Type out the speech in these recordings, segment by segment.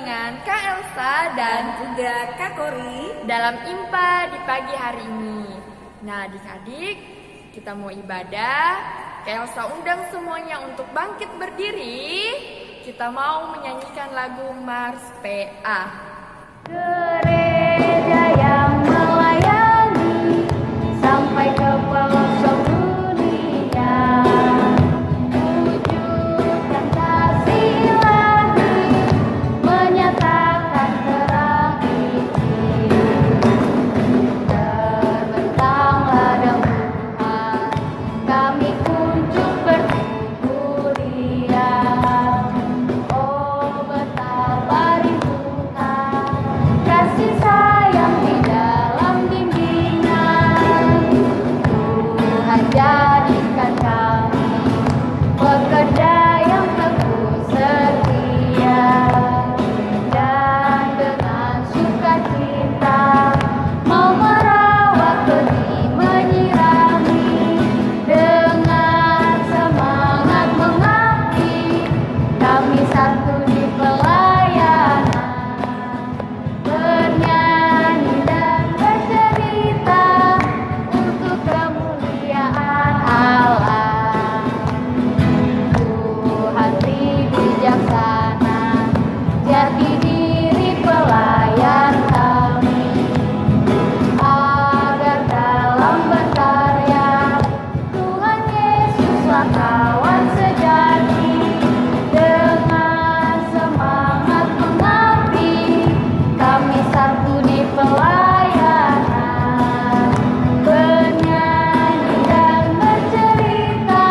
dengan Kak Elsa dan juga Kak Kori dalam IMPA di pagi hari ini. Nah, adik-adik, kita mau ibadah. Kak Elsa undang semuanya untuk bangkit berdiri. Kita mau menyanyikan lagu Mars PA. Gereja yang melayani sampai ke pelosok dunia, wujudkan kasih ilahi, menyatakan terang Injil. Terbentanglah daun Tuhan, kami kunjung bersyukur Dia. Oh, betapa rindukan kasih sayang di dalam bimbingan. Tuhan jadikan kami pekerja yang teguh setia, dan dengan sukacita mau merawat benih menyirami. Dengan semangat mengabdi, kami satu di pelayanan, bernyanyi dan bercerita untuk kemuliaan Allah. Tuhan bijaksana, jati diri pelayan kami, agar dalam berkarya Tuhan Yesuslah kawan sejati. Dengan semangat mengabdi, kami satu di pelayanan, bernyanyi dan bercerita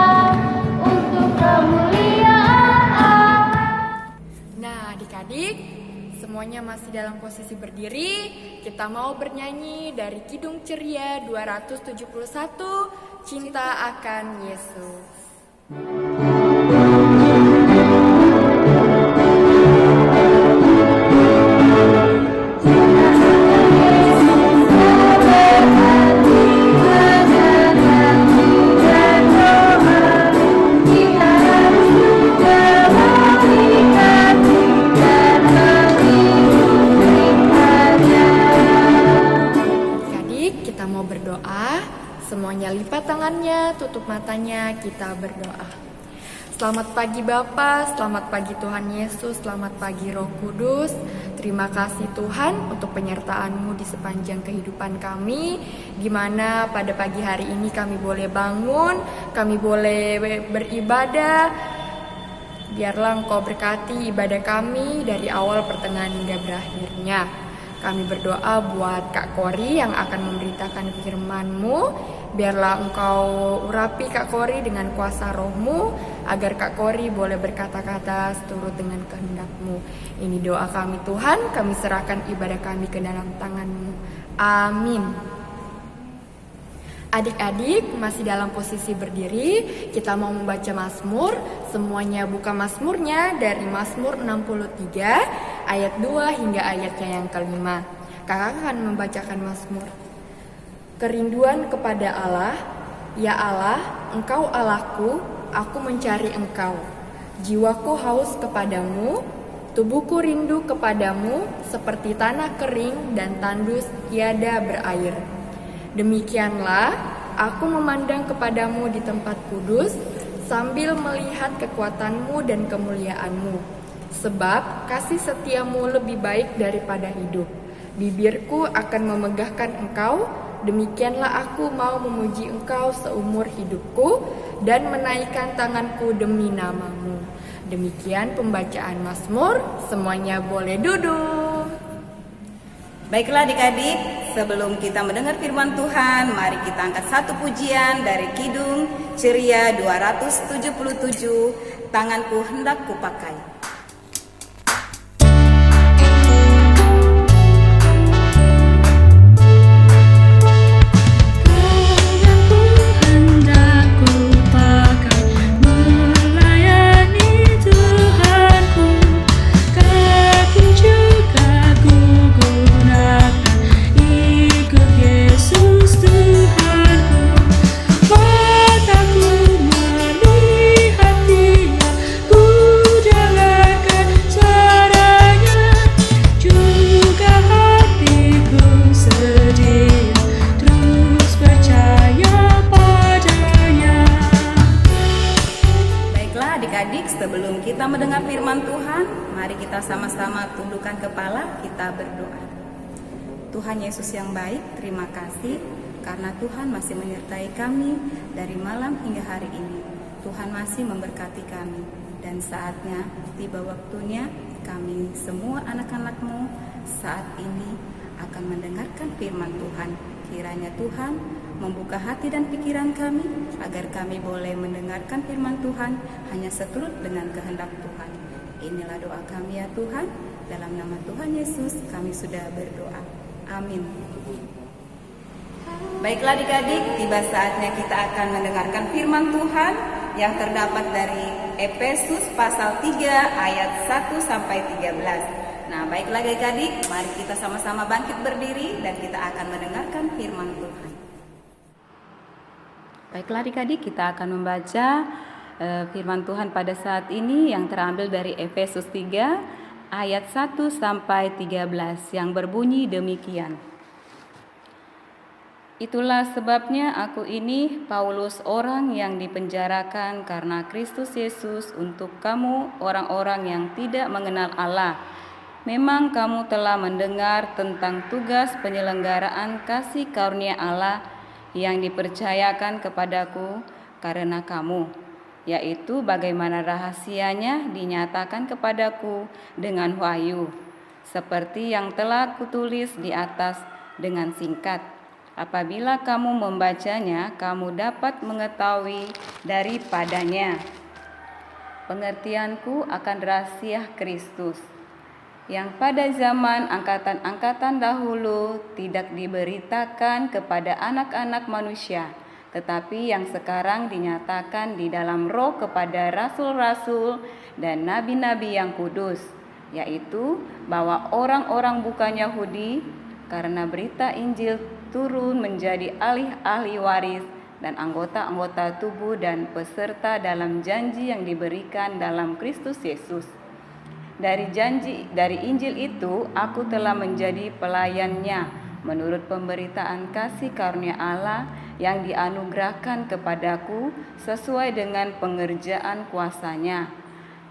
untuk kemuliaan Allah. Nah, adik-adik, semuanya masih dalam posisi berdiri. Kita mau bernyanyi dari Kidung Ceria 271, Cinta akan Yesus. Adik-adik, kita mau berdoa. Semuanya lipat tangannya, tutup matanya, kita berdoa. Selamat pagi Bapa, selamat pagi Tuhan Yesus, selamat pagi Roh Kudus. Terima kasih Tuhan untuk penyertaan-Mu di sepanjang kehidupan kami, di mana pada pagi hari ini kami boleh bangun, kami boleh beribadah. Biarlah Engkau berkati ibadah kami dari awal, pertengahan hingga berakhirnya. Kami berdoa buat Kak Kori yang akan memberitakan firman-Mu. Biarlah Engkau urapi Kak Kori dengan kuasa Roh-Mu, agar Kak Kori boleh berkata-kata seturut dengan kehendak-Mu. Ini doa kami Tuhan, kami serahkan ibadah kami ke dalam tangan-Mu. Amin. Adik-adik masih dalam posisi berdiri, kita mau membaca Mazmur. Semuanya buka Mazmurnya dari Mazmur 63 ayat 2 hingga ayatnya yang kelima. Kakak akan membacakan Mazmur. Kerinduan kepada Allah, ya Allah, Engkau Allahku, aku mencari Engkau. Jiwaku haus kepadamu, tubuhku rindu kepadamu, seperti tanah kering dan tandus tiada berair. Demikianlah aku memandang kepadamu di tempat kudus, sambil melihat kekuatan-Mu dan kemuliaan-Mu. Sebab kasih setia-Mu lebih baik daripada hidup. Bibirku akan memegahkan Engkau, demikianlah aku mau memuji Engkau seumur hidupku, dan menaikkan tanganku demi nama-Mu. Demikian pembacaan Mazmur, semuanya boleh duduk. Baiklah adik-adik, sebelum kita mendengar firman Tuhan, mari kita angkat satu pujian dari Kidung Ceria 277, Tanganku hendak kupakai. Mataku melihat Dia, ku jalan sama-sama kita berdoa. Tuhan Yesus yang baik, terima kasih karena Tuhan masih menyertai kami dari malam hingga hari ini. Tuhan masih memberkati kami, dan saatnya tiba waktunya kami semua anak-anak-Mu saat ini akan mendengarkan firman Tuhan. Kiranya Tuhan membuka hati dan pikiran kami agar kami boleh mendengarkan firman Tuhan hanya seturut dengan kehendak Tuhan. Inilah doa kami ya Tuhan, dalam nama Tuhan Yesus kami sudah berdoa. Amin. Baiklah adik-adik, tiba saatnya kita akan mendengarkan firman Tuhan yang terdapat dari Efesus pasal 3 ayat 1 sampai 13. Nah, baiklah adik-adik, mari kita sama-sama bangkit berdiri dan kita akan mendengarkan firman Tuhan. Baiklah adik-adik, kita akan membaca firman Tuhan pada saat ini yang terambil dari Efesus 3 ayat 1 sampai 13 yang berbunyi demikian. Itulah sebabnya aku ini, Paulus, orang yang dipenjarakan karena Kristus Yesus untuk kamu orang-orang yang tidak mengenal Allah. Memang kamu telah mendengar tentang tugas penyelenggaraan kasih karunia Allah yang dipercayakan kepadaku karena kamu, yaitu bagaimana rahasianya dinyatakan kepadaku dengan wahyu, seperti yang telah kutulis di atas dengan singkat. Apabila kamu membacanya, kamu dapat mengetahui daripadanya pengertianku akan rahasia Kristus, yang pada zaman angkatan-angkatan dahulu tidak diberitakan kepada anak-anak manusia, tetapi yang sekarang dinyatakan di dalam Roh kepada rasul-rasul dan nabi-nabi yang kudus, yaitu bahwa orang-orang bukan Yahudi karena berita Injil turun menjadi ahli-ahli waris dan anggota-anggota tubuh dan peserta dalam janji yang diberikan dalam Kristus Yesus. Dari Injil itu aku telah menjadi pelayannya menurut pemberitaan kasih karunia Allah yang dianugerahkan kepadaku sesuai dengan pengerjaan kuasanya.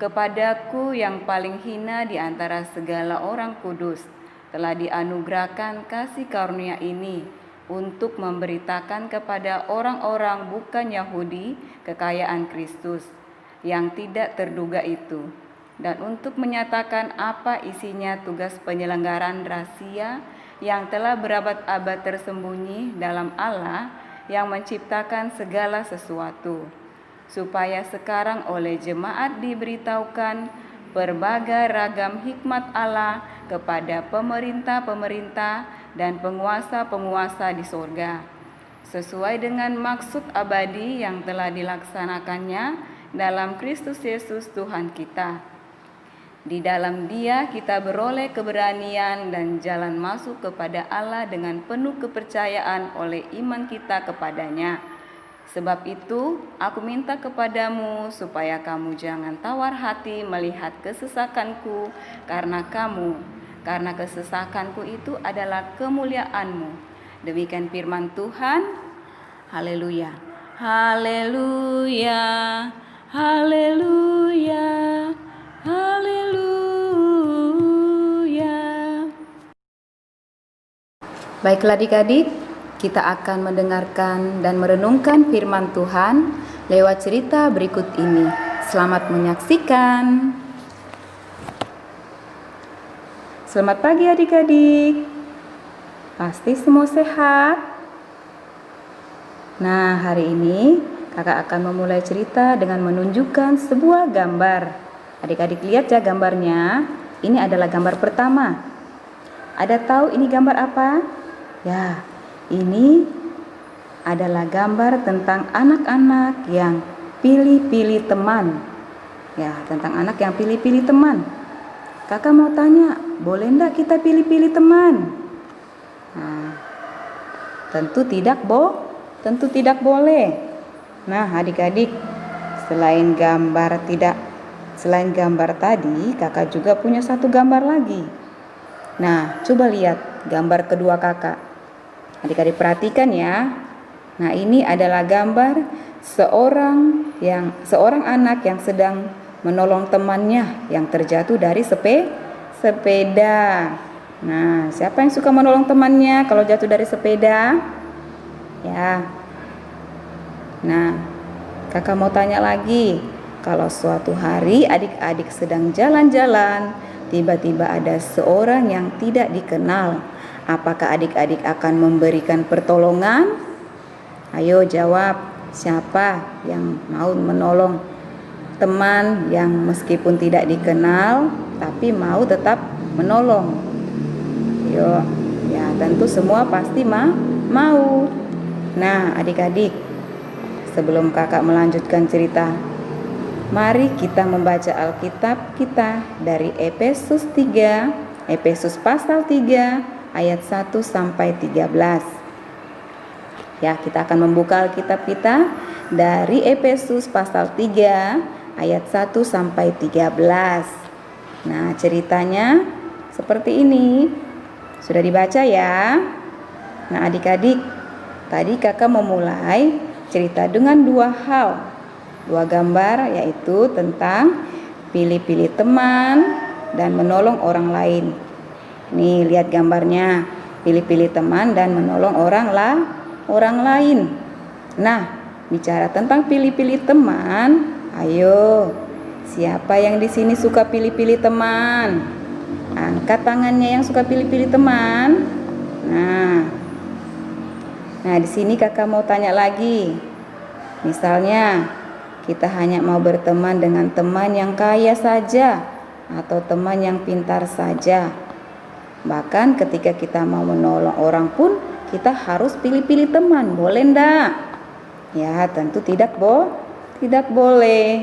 Kepadaku yang paling hina di antara segala orang kudus telah dianugerahkan kasih karunia ini untuk memberitakan kepada orang-orang bukan Yahudi kekayaan Kristus yang tidak terduga itu, dan untuk menyatakan apa isinya tugas penyelenggaraan rahasia yang telah berabad-abad tersembunyi dalam Allah yang menciptakan segala sesuatu, supaya sekarang oleh jemaat diberitahukan berbagai ragam hikmat Allah kepada pemerintah-pemerintah dan penguasa-penguasa di sorga, sesuai dengan maksud abadi yang telah dilaksanakannya dalam Kristus Yesus Tuhan kita. Di dalam Dia kita beroleh keberanian dan jalan masuk kepada Allah dengan penuh kepercayaan oleh iman kita kepadanya. Sebab itu, aku minta kepadamu supaya kamu jangan tawar hati melihat kesesakanku karena kesesakanku itu adalah kemuliaanmu. Demikian firman Tuhan. Haleluya. Haleluya. Haleluya. Haleluya. Baiklah adik-adik, kita akan mendengarkan dan merenungkan firman Tuhan lewat cerita berikut ini. Selamat menyaksikan. Selamat pagi adik-adik. Pasti semua sehat? Nah, hari ini kakak akan memulai cerita dengan menunjukkan sebuah gambar. Adik-adik lihat ya gambarnya. Ini adalah gambar pertama. Ada tahu ini gambar apa? Ya, ini adalah gambar tentang anak-anak yang pilih-pilih teman. Ya, tentang anak yang pilih-pilih teman. Kakak mau tanya, boleh enggak kita pilih-pilih teman? Nah, tentu tidak boleh. Nah, adik-adik, selain gambar tadi, kakak juga punya satu gambar lagi. Nah, coba lihat gambar kedua kakak. Adik-adik perhatikan ya. Nah, ini adalah gambar seorang anak yang sedang menolong temannya yang terjatuh dari sepeda. Nah, siapa yang suka menolong temannya kalau jatuh dari sepeda? Ya. Nah, kakak mau tanya lagi. Kalau suatu hari adik-adik sedang jalan-jalan, tiba-tiba ada seorang yang tidak dikenal, apakah adik-adik akan memberikan pertolongan? Ayo jawab, siapa yang mau menolong teman yang meskipun tidak dikenal tapi mau tetap menolong? Yuk, ya tentu semua pasti mau. Nah, adik-adik, sebelum kakak melanjutkan cerita, mari kita membaca Alkitab kita dari Efesus pasal 3 ayat 1 sampai 13. Ya, kita akan membuka Alkitab kita dari Efesus pasal 3 ayat 1 sampai 13. Nah, ceritanya seperti ini. Sudah dibaca ya? Nah, adik-adik, tadi kakak memulai cerita dengan dua gambar, yaitu tentang pilih-pilih teman dan menolong orang lain. Nih, lihat gambarnya, pilih-pilih teman dan menolong orang lain. Nah, bicara tentang pilih-pilih teman, ayo, siapa yang di sini suka pilih-pilih teman? Angkat tangannya yang suka pilih-pilih teman. Nah, di sini kakak mau tanya lagi. Misalnya, kita hanya mau berteman dengan teman yang kaya saja atau teman yang pintar saja. Bahkan ketika kita mau menolong orang pun kita harus pilih-pilih teman, boleh enggak? Ya, tentu tidak boleh.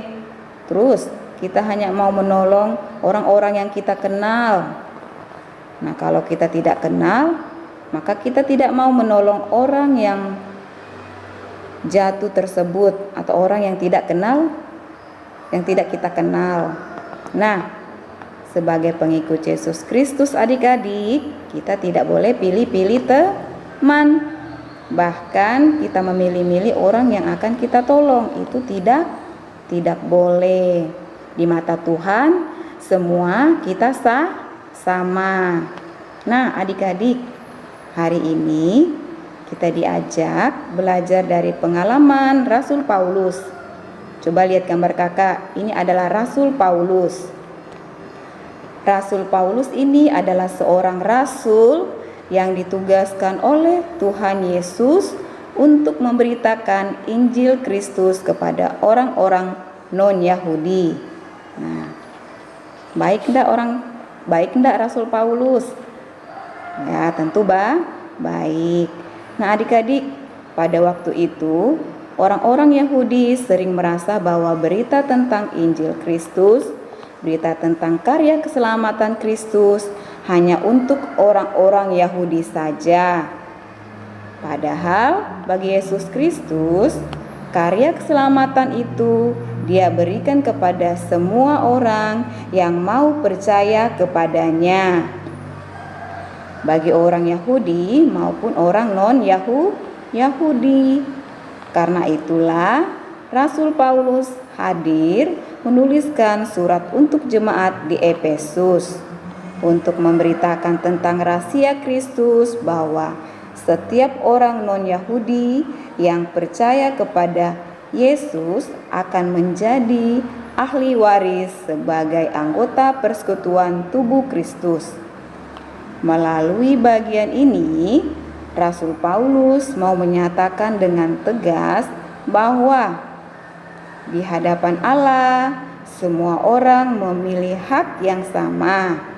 Terus kita hanya mau menolong orang-orang yang kita kenal. Nah, kalau kita tidak kenal, maka kita tidak mau menolong orang yang jatuh tersebut atau orang yang tidak kita kenal. Nah, sebagai pengikut Yesus Kristus, adik-adik, kita tidak boleh pilih-pilih teman. Bahkan kita memilih-milih orang yang akan kita tolong, itu tidak boleh. Di mata Tuhan, semua kita sama. Nah, adik-adik, hari ini kita diajak belajar dari pengalaman Rasul Paulus. Coba lihat gambar kakak, ini adalah Rasul Paulus. Rasul Paulus ini adalah seorang rasul yang ditugaskan oleh Tuhan Yesus untuk memberitakan Injil Kristus kepada orang-orang non-Yahudi. Nah, baik enggak Rasul Paulus? Ya, tentu baik. Nah, adik-adik, pada waktu itu orang-orang Yahudi sering merasa bahwa berita tentang Injil Kristus, berita tentang karya keselamatan Kristus hanya untuk orang-orang Yahudi saja. Padahal bagi Yesus Kristus, karya keselamatan itu Dia berikan kepada semua orang yang mau percaya kepadanya, bagi orang Yahudi maupun orang non-Yahudi. Karena itulah Rasul Paulus hadir menuliskan surat untuk jemaat di Efesus untuk memberitakan tentang rahasia Kristus, bahwa setiap orang non-Yahudi yang percaya kepada Yesus akan menjadi ahli waris sebagai anggota persekutuan tubuh Kristus. Melalui bagian ini, Rasul Paulus mau menyatakan dengan tegas bahwa di hadapan Allah, semua orang memiliki hak yang sama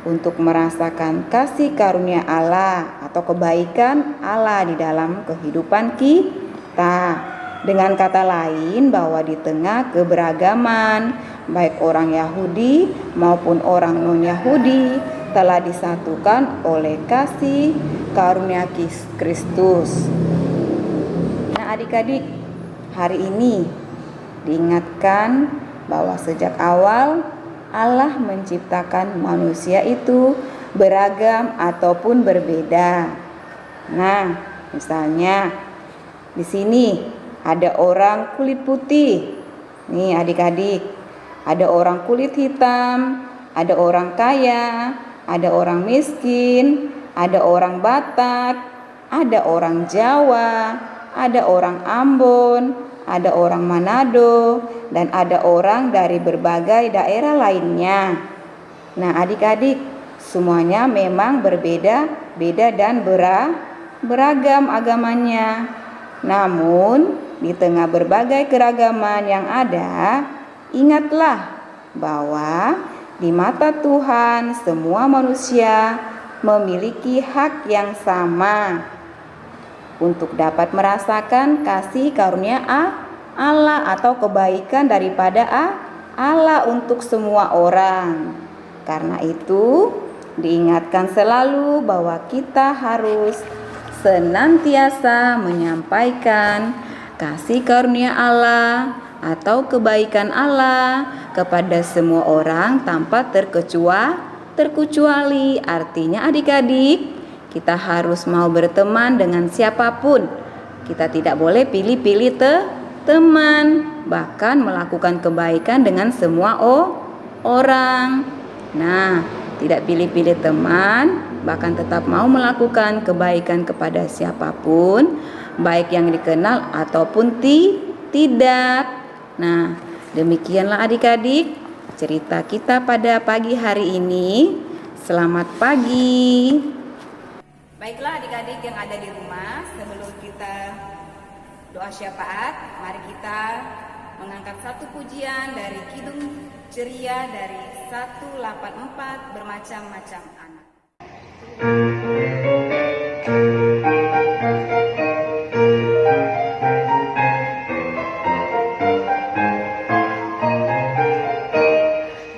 untuk merasakan kasih karunia Allah atau kebaikan Allah di dalam kehidupan kita. Dengan kata lain, bahwa di tengah keberagaman, baik orang Yahudi maupun orang non-Yahudi telah disatukan oleh kasih karunia Kristus. Nah, adik-adik, hari ini diingatkan bahwa sejak awal Allah menciptakan manusia itu beragam ataupun berbeda. Nah, misalnya di sini ada orang kulit putih. Nih adik-adik, ada orang kulit hitam, ada orang kaya, ada orang miskin, ada orang Batak, ada orang Jawa, ada orang Ambon, ada orang Manado, dan ada orang dari berbagai daerah lainnya. Nah, adik-adik, semuanya memang berbeda-beda dan beragam agamanya. Namun, di tengah berbagai keragaman yang ada, ingatlah bahwa di mata Tuhan semua manusia memiliki hak yang sama untuk dapat merasakan kasih karunia Allah atau kebaikan daripada Allah untuk semua orang. Karena itu, diingatkan selalu bahwa kita harus senantiasa menyampaikan kasih karunia Allah atau kebaikan Allah kepada semua orang tanpa terkecuali. Artinya adik-adik, kita harus mau berteman dengan siapapun. Kita tidak boleh pilih-pilih teman, bahkan melakukan kebaikan dengan semua orang. Nah, tidak pilih-pilih teman, bahkan tetap mau melakukan kebaikan kepada siapapun, baik yang dikenal ataupun tidak. Nah, demikianlah adik-adik cerita kita pada pagi hari ini. Selamat pagi. Baiklah adik-adik yang ada di rumah, sebelum kita doa syafaat, mari kita mengangkat satu pujian dari Kidung Ceria dari 184 Bermacam-macam Anak.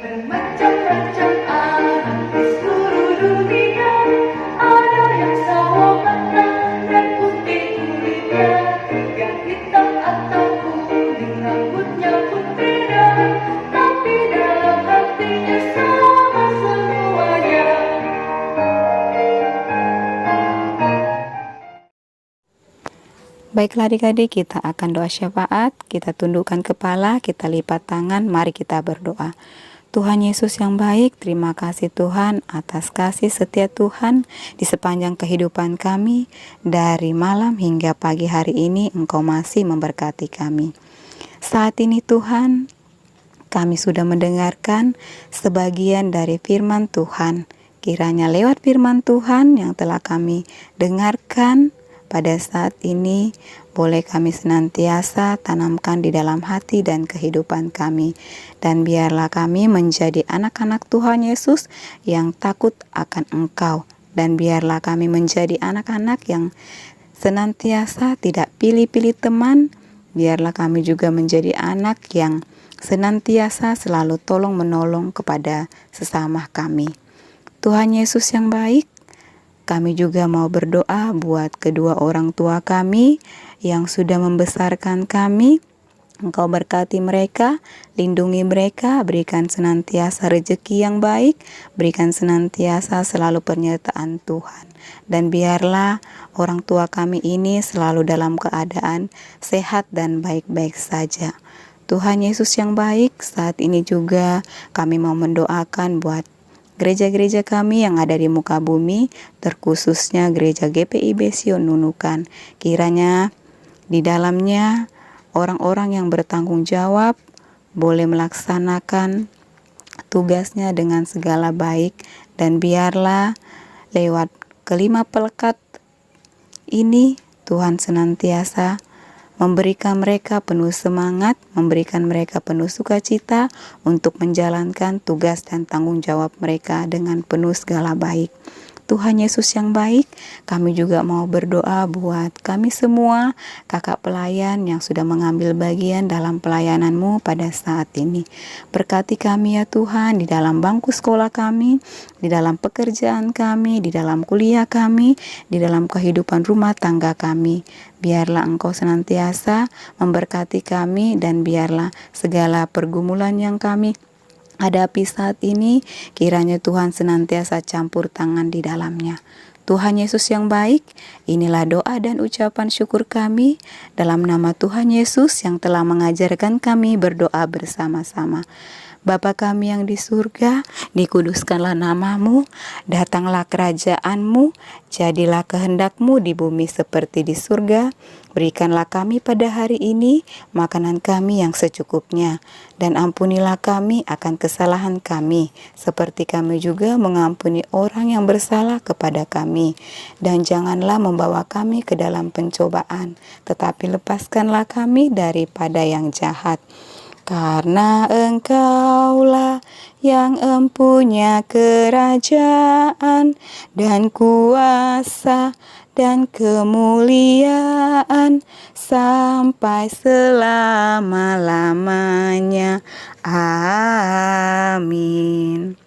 Bermacam-macam anak di seluruh dunia, ada yang sawo matang dan putih kulitnya, yang hitam atau kuning rambutnya pun beda, tapi dalam hatinya sama semuanya. Baiklah adik-adik, kita akan doa syafaat. Kita tundukkan kepala, kita lipat tangan, mari kita berdoa. Tuhan Yesus yang baik, terima kasih Tuhan atas kasih setia Tuhan di sepanjang kehidupan kami. Dari malam hingga pagi hari ini Engkau masih memberkati kami. Saat ini Tuhan, kami sudah mendengarkan sebagian dari firman Tuhan. Kiranya lewat firman Tuhan yang telah kami dengarkan pada saat ini, boleh kami senantiasa tanamkan di dalam hati dan kehidupan kami. Dan biarlah kami menjadi anak-anak Tuhan Yesus yang takut akan Engkau. Dan biarlah kami menjadi anak-anak yang senantiasa tidak pilih-pilih teman. Biarlah kami juga menjadi anak yang senantiasa selalu tolong-menolong kepada sesama kami. Tuhan Yesus yang baik, kami juga mau berdoa buat kedua orang tua kami yang sudah membesarkan kami. Engkau berkati mereka, lindungi mereka, berikan senantiasa rezeki yang baik, berikan senantiasa selalu penyertaan Tuhan. Dan biarlah orang tua kami ini selalu dalam keadaan sehat dan baik-baik saja. Tuhan Yesus yang baik, saat ini juga kami mau mendoakan buat gereja-gereja kami yang ada di muka bumi, terkhususnya gereja GPIB Sion Nunukan. Kiranya di dalamnya orang-orang yang bertanggung jawab boleh melaksanakan tugasnya dengan segala baik, dan biarlah lewat kelima pelekat ini Tuhan senantiasa memberikan mereka penuh semangat, memberikan mereka penuh sukacita untuk menjalankan tugas dan tanggung jawab mereka dengan penuh segala baik. Tuhan Yesus yang baik, kami juga mau berdoa buat kami semua, kakak pelayan yang sudah mengambil bagian dalam pelayanan-Mu pada saat ini. Berkati kami ya Tuhan, di dalam bangku sekolah kami, di dalam pekerjaan kami, di dalam kuliah kami, di dalam kehidupan rumah tangga kami. Biarlah Engkau senantiasa memberkati kami, dan biarlah segala pergumulan yang kami hadapi saat ini, kiranya Tuhan senantiasa campur tangan di dalamnya. Tuhan Yesus yang baik, inilah doa dan ucapan syukur kami dalam nama Tuhan Yesus yang telah mengajarkan kami berdoa bersama-sama. Bapa kami yang di surga, dikuduskanlah namamu, datanglah kerajaanmu, jadilah kehendakmu di bumi seperti di surga. Berikanlah kami pada hari ini makanan kami yang secukupnya, dan ampunilah kami akan kesalahan kami, seperti kami juga mengampuni orang yang bersalah kepada kami. Dan janganlah membawa kami ke dalam pencobaan, tetapi lepaskanlah kami daripada yang jahat. Karena Engkaulah yang empunya kerajaan dan kuasa dan kemuliaan sampai selama-lamanya. Amin.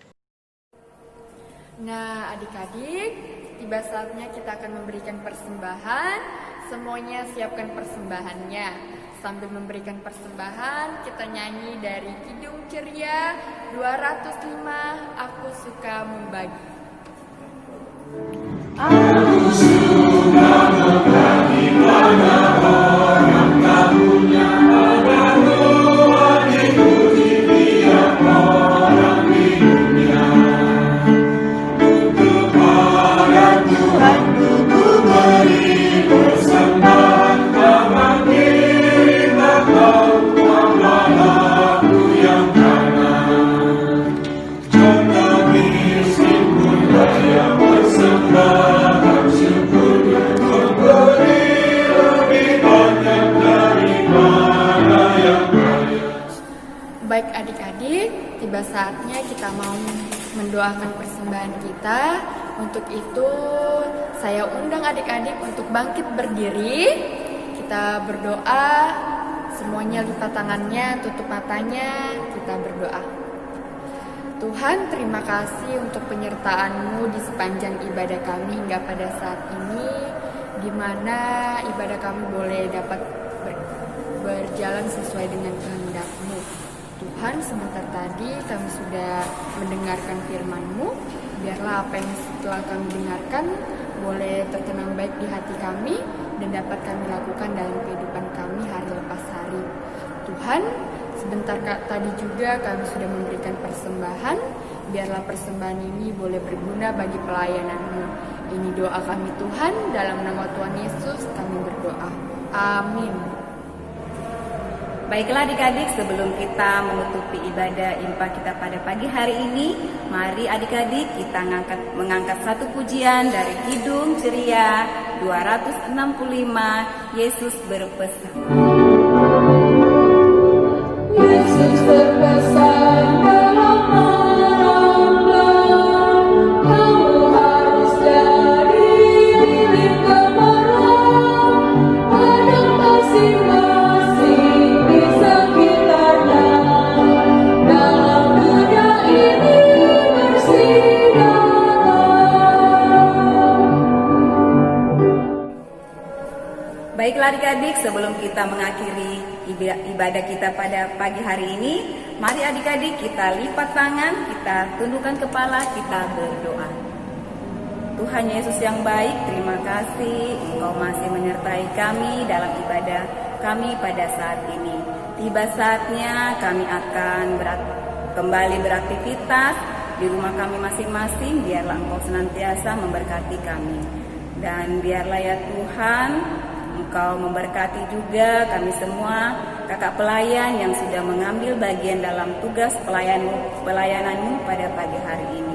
Nah, adik-adik, tiba saatnya kita akan memberikan persembahan. Semuanya siapkan persembahannya. Sambil memberikan persembahan, kita nyanyi dari Kidung Ceria 205, Aku Suka Membagi. Aku suka berbagi pada orang tak punya, ada Tuhan ikuti tiap orang di dunia. Kepada Tuhan ku beri persembahan, memanggil Engkau, Allah aku yang kanan. Jangan miskin pun layak persembahan syukur, memberi lebih banyak daripada yang kaya. Baik adik-adik, tiba saatnya kita mau mendoakan persembahan kita. Untuk itu, saya undang adik-adik untuk bangkit berdiri. Kita berdoa, semuanya lipat tangannya, tutup matanya, kita berdoa. Tuhan, terima kasih untuk penyertaan-Mu di sepanjang ibadah kami hingga pada saat ini, di mana ibadah kami boleh dapat berjalan sesuai dengan kehendak-Mu. Tuhan, sebentar tadi kami sudah mendengarkan firman-Mu. Biarlah apa yang setelah kami dengarkan boleh tertanam baik di hati kami dan dapat kami lakukan dalam kehidupan kami hari lepas hari. Tuhan, sebentar tadi juga kami sudah memberikan persembahan. Biarlah persembahan ini boleh berguna bagi pelayanan-Mu. Ini doa kami Tuhan, dalam nama Tuhan Yesus kami berdoa. Amin. Baiklah adik-adik, sebelum kita menutupi ibadah impa kita pada pagi hari ini, mari adik-adik kita mengangkat satu pujian dari Kidung Ceria 265, Yesus berpesan. Yesus berpesan dalam Ramadan, kamu harus jadi milik kemarau, adaptasi masing di sekitarnya, dalam dunia ini bersinar. Baiklah adik-adik, sebelum kita mengakhiri ibadah kita pada pagi hari ini, mari adik-adik kita lipat tangan, kita tundukkan kepala, kita berdoa. Tuhan Yesus yang baik, terima kasih Engkau masih menyertai kami dalam ibadah kami pada saat ini. Tiba saatnya kami akan kembali beraktivitas di rumah kami masing-masing. Biarlah Engkau senantiasa memberkati kami, dan biarlah ya Tuhan Engkau memberkati juga kami semua, kakak pelayan yang sudah mengambil bagian dalam tugas pelayanan-Mu pada pagi hari ini.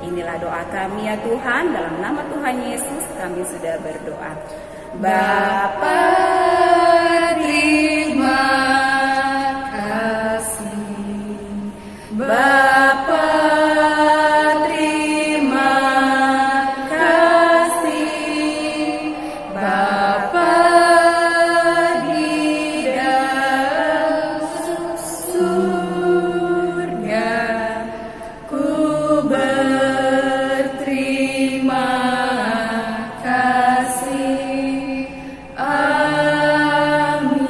Inilah doa kami ya Tuhan, dalam nama Tuhan Yesus kami sudah berdoa. Bapa, terima kasih. Bapa, terima kasih. Bapa di dalam surga, ku berterima kasih. Amin.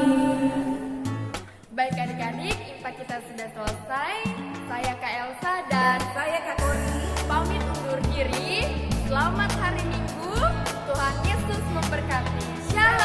Baik adik-adik, impa kita sudah selesai. Saya Kak Elsa dan Saya Kak Kori. pamit undur diri. Selamat hari Minggu. Tuhan Yesus memberkati. Shalom.